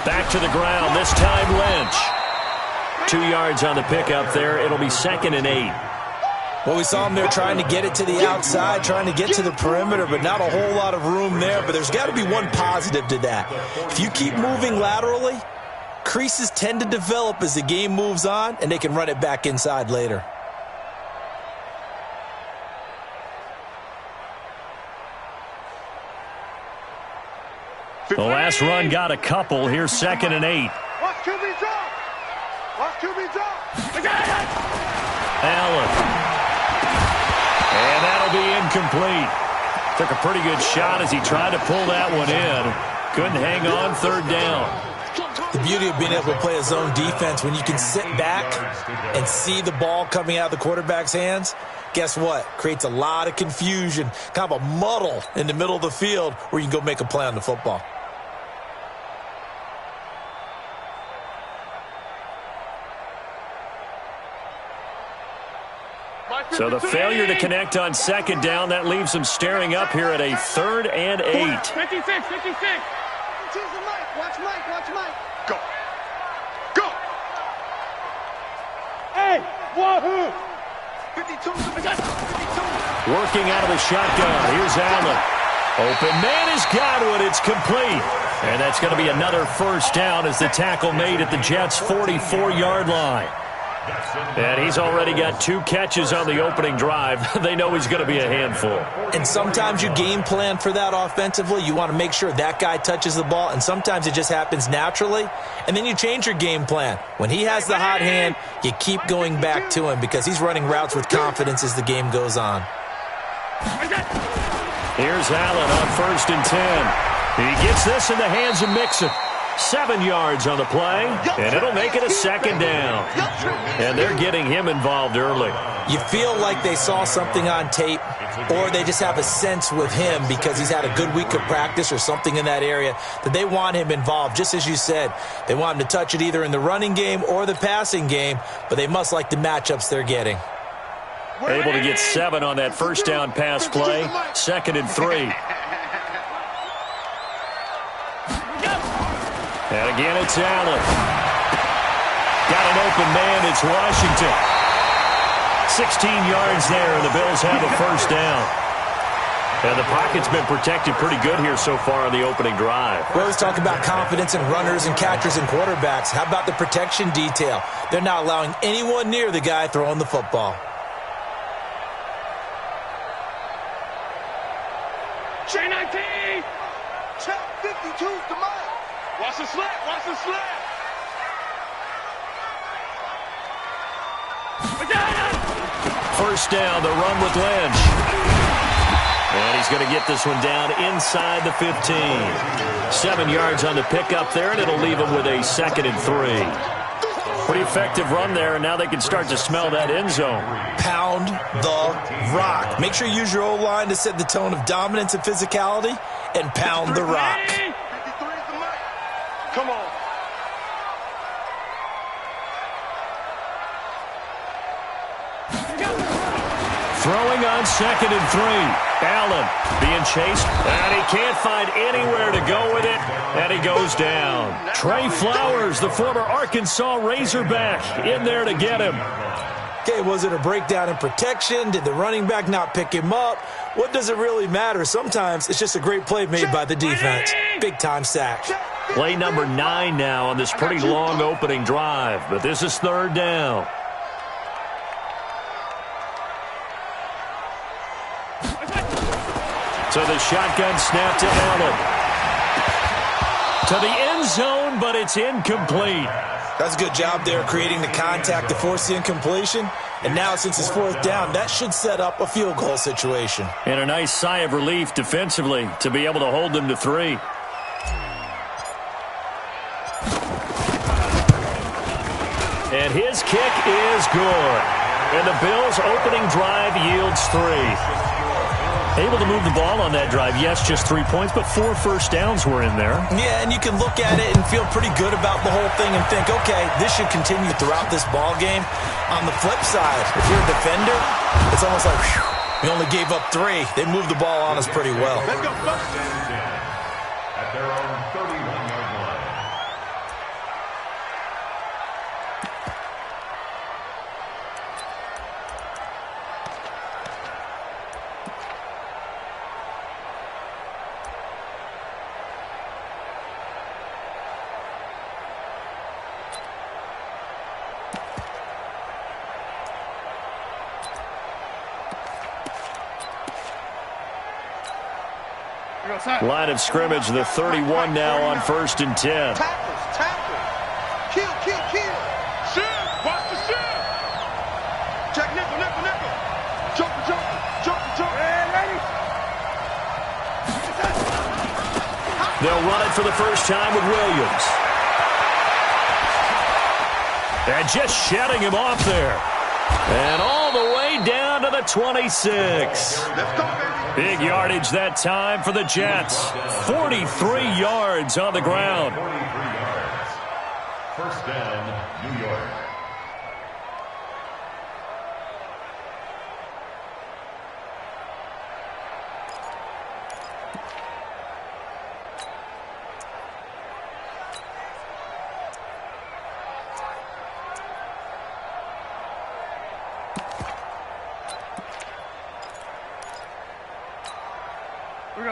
Back to the ground, this time Lynch. 2 yards on the pickup there. It'll be 2nd and 8. Well, we saw him there trying to get it to the outside, trying to get to the perimeter, but not a whole lot of room there. But there's got to be one positive to that. If you keep moving laterally, creases tend to develop as the game moves on, and they can run it back inside later. The last run got a couple. Here's 2nd and 8. Watch QB drop. Watch QB drop. Allen. And that'll be incomplete. Took a pretty good shot as he tried to pull that one in. Couldn't hang on, 3rd down. The beauty of being able to play a zone defense, when you can sit back and see the ball coming out of the quarterback's hands, guess what? Creates a lot of confusion, kind of a muddle in the middle of the field where you can go make a play on the football. So the failure to connect on 2nd down, that leaves them staring up here at a 3rd and 8. 56. Watch Mike. Go. Go. Hey, wahoo. 52. Working out of the shotgun. Here's Allen. Open man has got it. It's complete. And that's going to be another 1st down as the tackle made at the Jets' 44-yard line. And he's already got 2 catches on the opening drive. They know he's going to be a handful. And sometimes you game plan for that offensively. You want to make sure that guy touches the ball, and sometimes it just happens naturally. And then you change your game plan. When he has the hot hand, you keep going back to him because he's running routes with confidence as the game goes on. Here's Allen on 1st and 10. He gets this in the hands of Mixon. 7 yards on the play, and it'll make it a 2nd down. And they're getting him involved early. You feel like they saw something on tape, or they just have a sense with him because he's had a good week of practice or something in that area that they want him involved. Just as you said, they want him to touch it either in the running game or the passing game, but they must like the matchups they're getting. Able to get 7 on that 1st down pass play. 2nd and 3. And again, it's Allen. Got an open man. It's Washington. 16 yards there, and the Bills have a 1st down. And the pocket's been protected pretty good here so far on the opening drive. We always talk about confidence in runners and catchers and quarterbacks. How about the protection detail? They're not allowing anyone near the guy throwing the football. J19. Check 52 to Mike. Watch the slant. Watch the slant. First down, the run with Lynch. And he's going to get this one down inside the 15. 7 yards on the pickup there, and it'll leave him with a 2nd and 3. Pretty effective run there, and now they can start to smell that end zone. Pound the rock. Make sure you use your O-line to set the tone of dominance and physicality, and pound the rock. Come on. Throwing on 2nd and 3. Allen being chased, and he can't find anywhere to go with it, and he goes down. Trey Flowers, the former Arkansas Razorback, in there to get him. Okay, was it a breakdown in protection? Did the running back not pick him up? What does it really matter? Sometimes it's just a great play made by the defense. Big-time sack. Play number 9 now on this pretty long opening drive, but this is 3rd down. So the shotgun snap to Allen. To the end zone, but it's incomplete. That's a good job there creating the contact to force the incompletion. And now since it's 4th down, that should set up a field goal situation. And a nice sigh of relief defensively to be able to hold them to 3. And his kick is good. And the Bills' opening drive yields 3. Able to move the ball on that drive. Yes, just 3 points, but 4 first downs were in there. Yeah, and you can look at it and feel pretty good about the whole thing and think, okay, this should continue throughout this ball game. On the flip side, if you're a defender, it's almost like, whew, we only gave up 3. They moved the ball on us pretty well. Let's go. At their own 31. Line of scrimmage, the 31 now on 1st and 10. Tackle. Kill. Shift. Watch the shift. Check nickel. Jumper. Hey, ladies. They'll run it for the first time with Williams. And just shutting him off there. And all the way down to the 26. Let's go, baby. Big yardage that time for the Jets. 43 yards on the ground. 43 yards. First down, New York.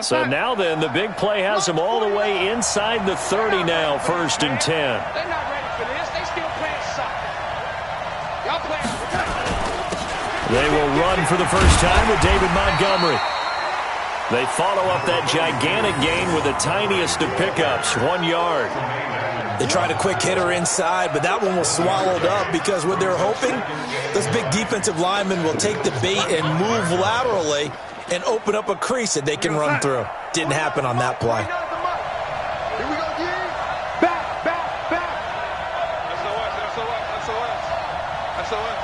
So now then, the big play has them all the way inside the 30 now, 1st and 10. They're not ready for this. They still playing soccer. Y'all playing. They will run for the first time with David Montgomery. They follow up that gigantic gain with the tiniest of pickups, 1 yard. They tried a quick hitter inside, but that one was swallowed up because what they're hoping, this big defensive lineman will take the bait and move laterally and open up a crease that they can run through. Didn't happen on that play. Here we go, D. Back. SOS.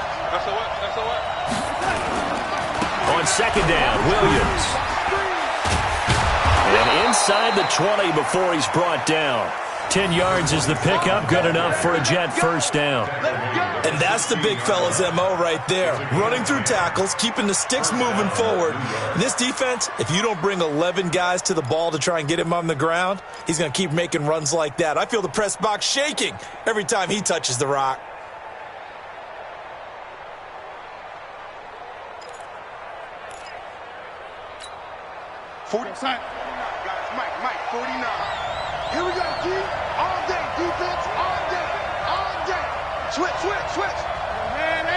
On 2nd down, Williams. And inside the 20 before he's brought down. 10 yards is the pickup, good enough for a Jet first down. And that's the big fella's MO right there. Running through tackles, keeping the sticks moving forward. And this defense, if you don't bring 11 guys to the ball to try and get him on the ground, he's going to keep making runs like that. I feel the press box shaking every time he touches the rock. Mike, 49. Here we go, G. All day, defense, all day. Switch. Man,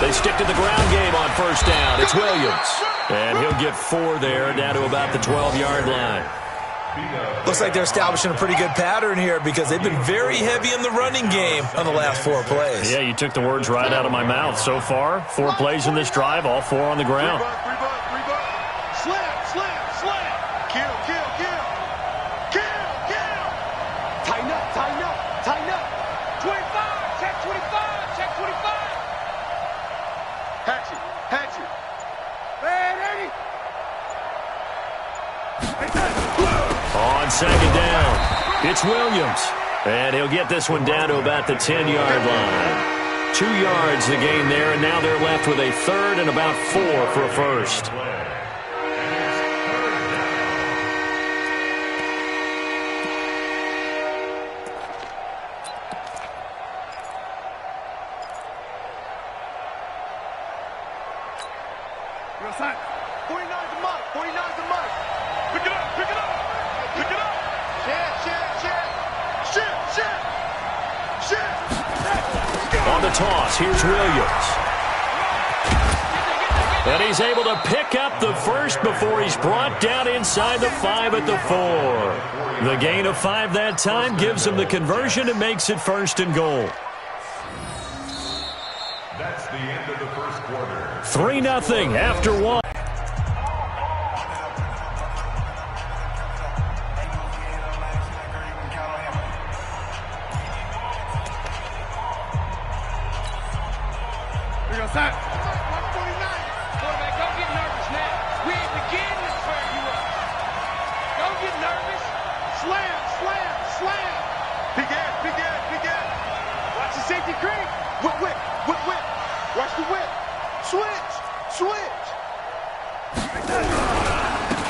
80. They stick to the ground game on first down. It's Williams. And he'll get 4 there, down to about the 12-yard line. Looks like they're establishing a pretty good pattern here because they've been very heavy in the running game on the last 4 plays. Yeah, you took the words right out of my mouth. So far, 4 plays in this drive, all 4 on the ground. Three buck. Slam. Kill. Tighten up. 25. Check 25. Hatchet. Man, 80. On 2nd down, it's Williams. And he'll get this one down to about the 10-yard line. 2 yards the gain there, and now they're left with a 3rd and about 4 for a first. You're outside. 49's the mark. Pick it up. Shit. On the toss, here's Williams. And he's able to pick up the first before he's brought down inside the 5 at the 4. The gain of 5 that time gives him the conversion and makes it 1st and goal. That's the end of the first quarter. 3-0 after 1. Quarterback, don't get nervous now. We ain't beginning to swear you up. Don't get nervous. Slam. Big ass. Watch the safety creep. Whip. Watch the whip. Switch.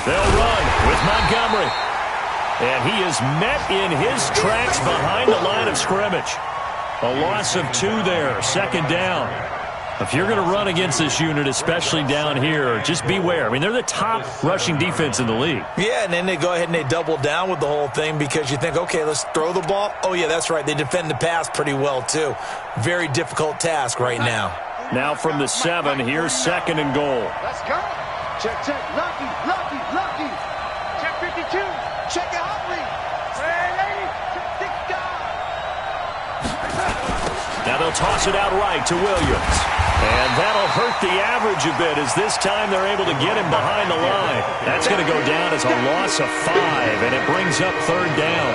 They'll run with Montgomery. And he is met in his tracks behind the line of scrimmage. A loss of 2 there, 2nd down. If you're going to run against this unit, especially down here, just beware. I mean, they're the top rushing defense in the league. Yeah, and then they go ahead and they double down with the whole thing because you think, okay, let's throw the ball. Oh, yeah, that's right. They defend the pass pretty well, too. Very difficult task right now. Now from the 7, here's 2nd and goal. Let's go. Check, check. Lucky, lucky, lucky. Check 52. Check it, Humphrey. Hey, lady. Check 6 God. Now they'll toss it out right to Williams. And that'll hurt the average a bit as this time they're able to get him behind the line. That's going to go down as a loss of 5, and it brings up 3rd down.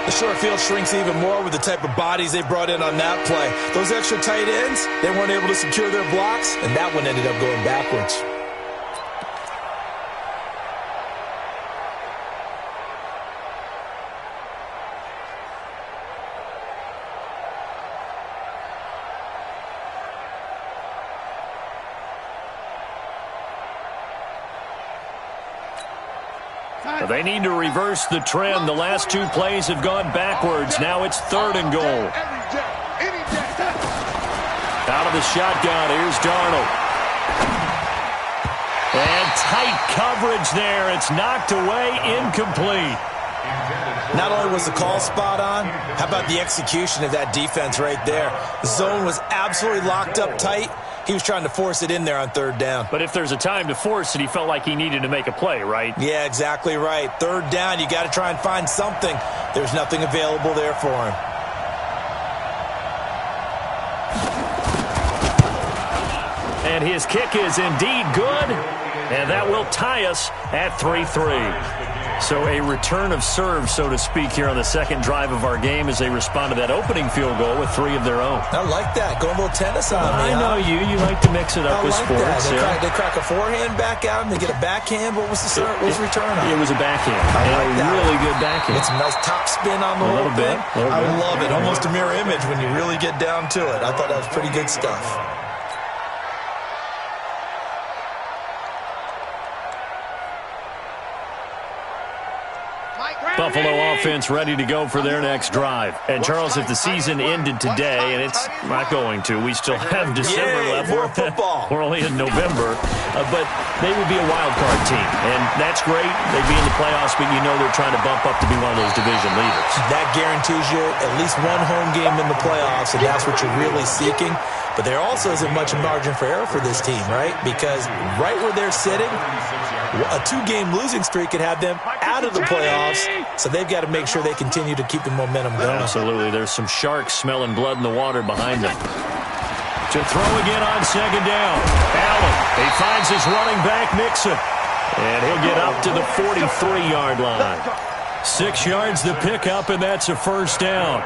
The short field shrinks even more with the type of bodies they brought in on that play. Those extra tight ends, they weren't able to secure their blocks, and that one ended up going backwards. They need to reverse the trend. The last 2 plays have gone backwards. Now it's 3rd and goal. Out of the shotgun, here's Darnold. And tight coverage there. It's knocked away, incomplete. Not only was the call spot on, how about the execution of that defense right there? The zone was absolutely locked up tight. He was trying to force it in there on 3rd down. But if there's a time to force it, he felt like he needed to make a play, right? Yeah, exactly right. 3rd down, you got to try and find something. There's nothing available there for him. And his kick is indeed good, and that will tie us at 3-3. So a return of serve, so to speak, here on the 2nd drive of our game as they respond to that opening field goal with 3 of their own. I like that. Going a little tennis on me. I know you. You like to mix it up with sports. They crack a forehand back out and they get a backhand. What was the return on? It was a backhand. A really good backhand. It's a nice top spin on the whole thing. I love it. Almost a mirror image when you really get down to it. I thought that was pretty good stuff. Buffalo offense ready to go for their next drive. And, Charles, if the season ended today, and it's not going to, we still have December left. More football. We're only in November. But they would be a wild card team. And that's great. They'd be in the playoffs, but you know they're trying to bump up to be one of those division leaders. That guarantees you at least one home game in the playoffs, and that's what you're really seeking. But there also isn't much margin for error for this team, right? Because right where they're sitting, a 2-game losing streak could have them out of the playoffs, so they've got to make sure they continue to keep the momentum going. Absolutely. There's some sharks smelling blood in the water behind them. To throw again on 2nd down. Allen, he finds his running back, Mixon. And he'll get up to the 43-yard line. 6 yards the pickup, and that's a 1st down.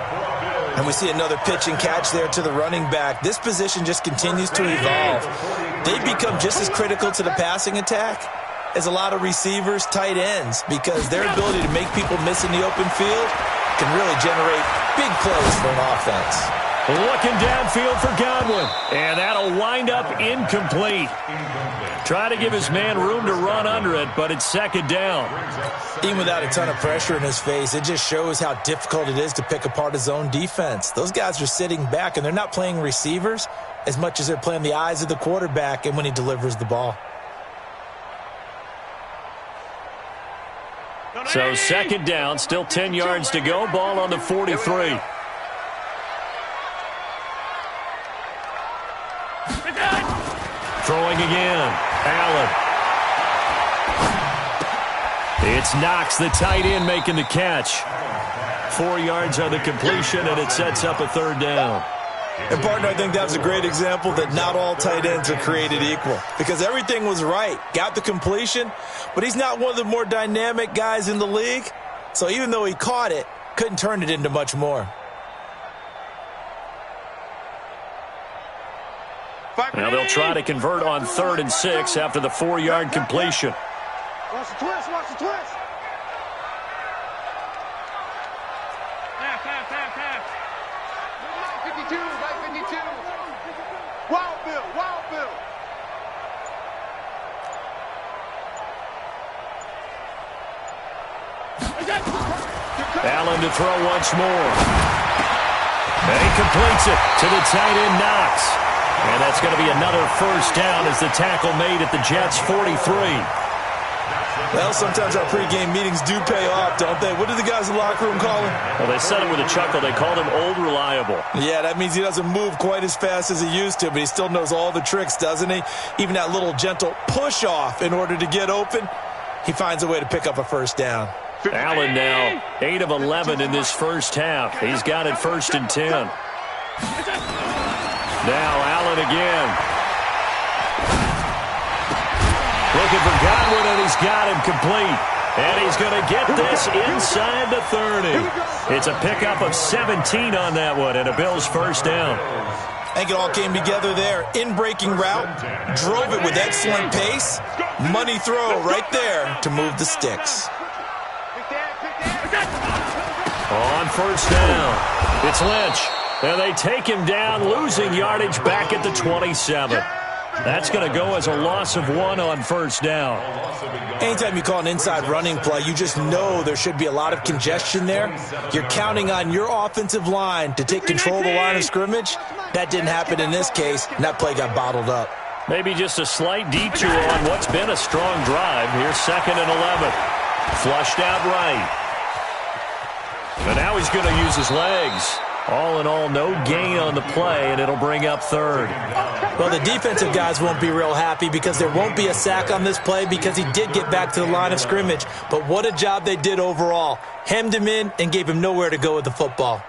And we see another pitch and catch there to the running back. This position just continues to evolve. They've become just as critical to the passing attack as a lot of receivers, tight ends, because their ability to make people miss in the open field can really generate big plays for an offense. Looking downfield for Godwin, and that'll wind up incomplete. Try to give his man room to run under it, but it's 2nd down. Even without a ton of pressure in his face, it just shows how difficult it is to pick apart his own defense. Those guys are sitting back, and they're not playing receivers as much as they're playing the eyes of the quarterback and when he delivers the ball. So 2nd down, still 10 yards to go, ball on the 43. Throwing again, Allen. It's Knox, the tight end, making the catch. 4 yards on the completion, and it sets up a 3rd down. And, partner, I think that was a great example that not all tight ends are created equal, because everything was right. Got the completion, but he's not one of the more dynamic guys in the league. So even though he caught it, couldn't turn it into much more. Now they'll try to convert on 3rd and 6 after the 4-yard completion. Watch the twist, watch the twist. Pass. Right 52. Wild Bill. Allen to throw once more. And he completes it to the tight end, Knox. And that's going to be another 1st down as the tackle made at the Jets' 43. Well, sometimes our pregame meetings do pay off, don't they? What do the guys in the locker room call him? Well, they said it with a chuckle. They called him Old Reliable. Yeah, that means he doesn't move quite as fast as he used to, but he still knows all the tricks, doesn't he? Even that little gentle push-off in order to get open, he finds a way to pick up a first down. Allen now 8 of 11 in this first half. He's got it 1st and 10. Now Allen again. Looking for Godwin, and he's got him complete. And he's going to get this inside the 30. It's a pickup of 17 on that one, and a Bills first down. I think it all came together there. In-breaking route, drove it with excellent pace. Money throw right there to move the sticks. On first down, it's Lynch. And they take him down, losing yardage back at the 27. That's going to go as a loss of 1 on first down. Anytime you call an inside running play, you just know there should be a lot of congestion there. You're counting on your offensive line to take control of the line of scrimmage. That didn't happen in this case, and that play got bottled up. Maybe just a slight detour on what's been a strong drive. Here's 2nd and 11. Flushed out right. But now he's going to use his legs. All in all, no gain on the play, and it'll bring up 3rd. Well, the defensive guys won't be real happy because there won't be a sack on this play because he did get back to the line of scrimmage. But what a job they did overall. Hemmed him in and gave him nowhere to go with the football.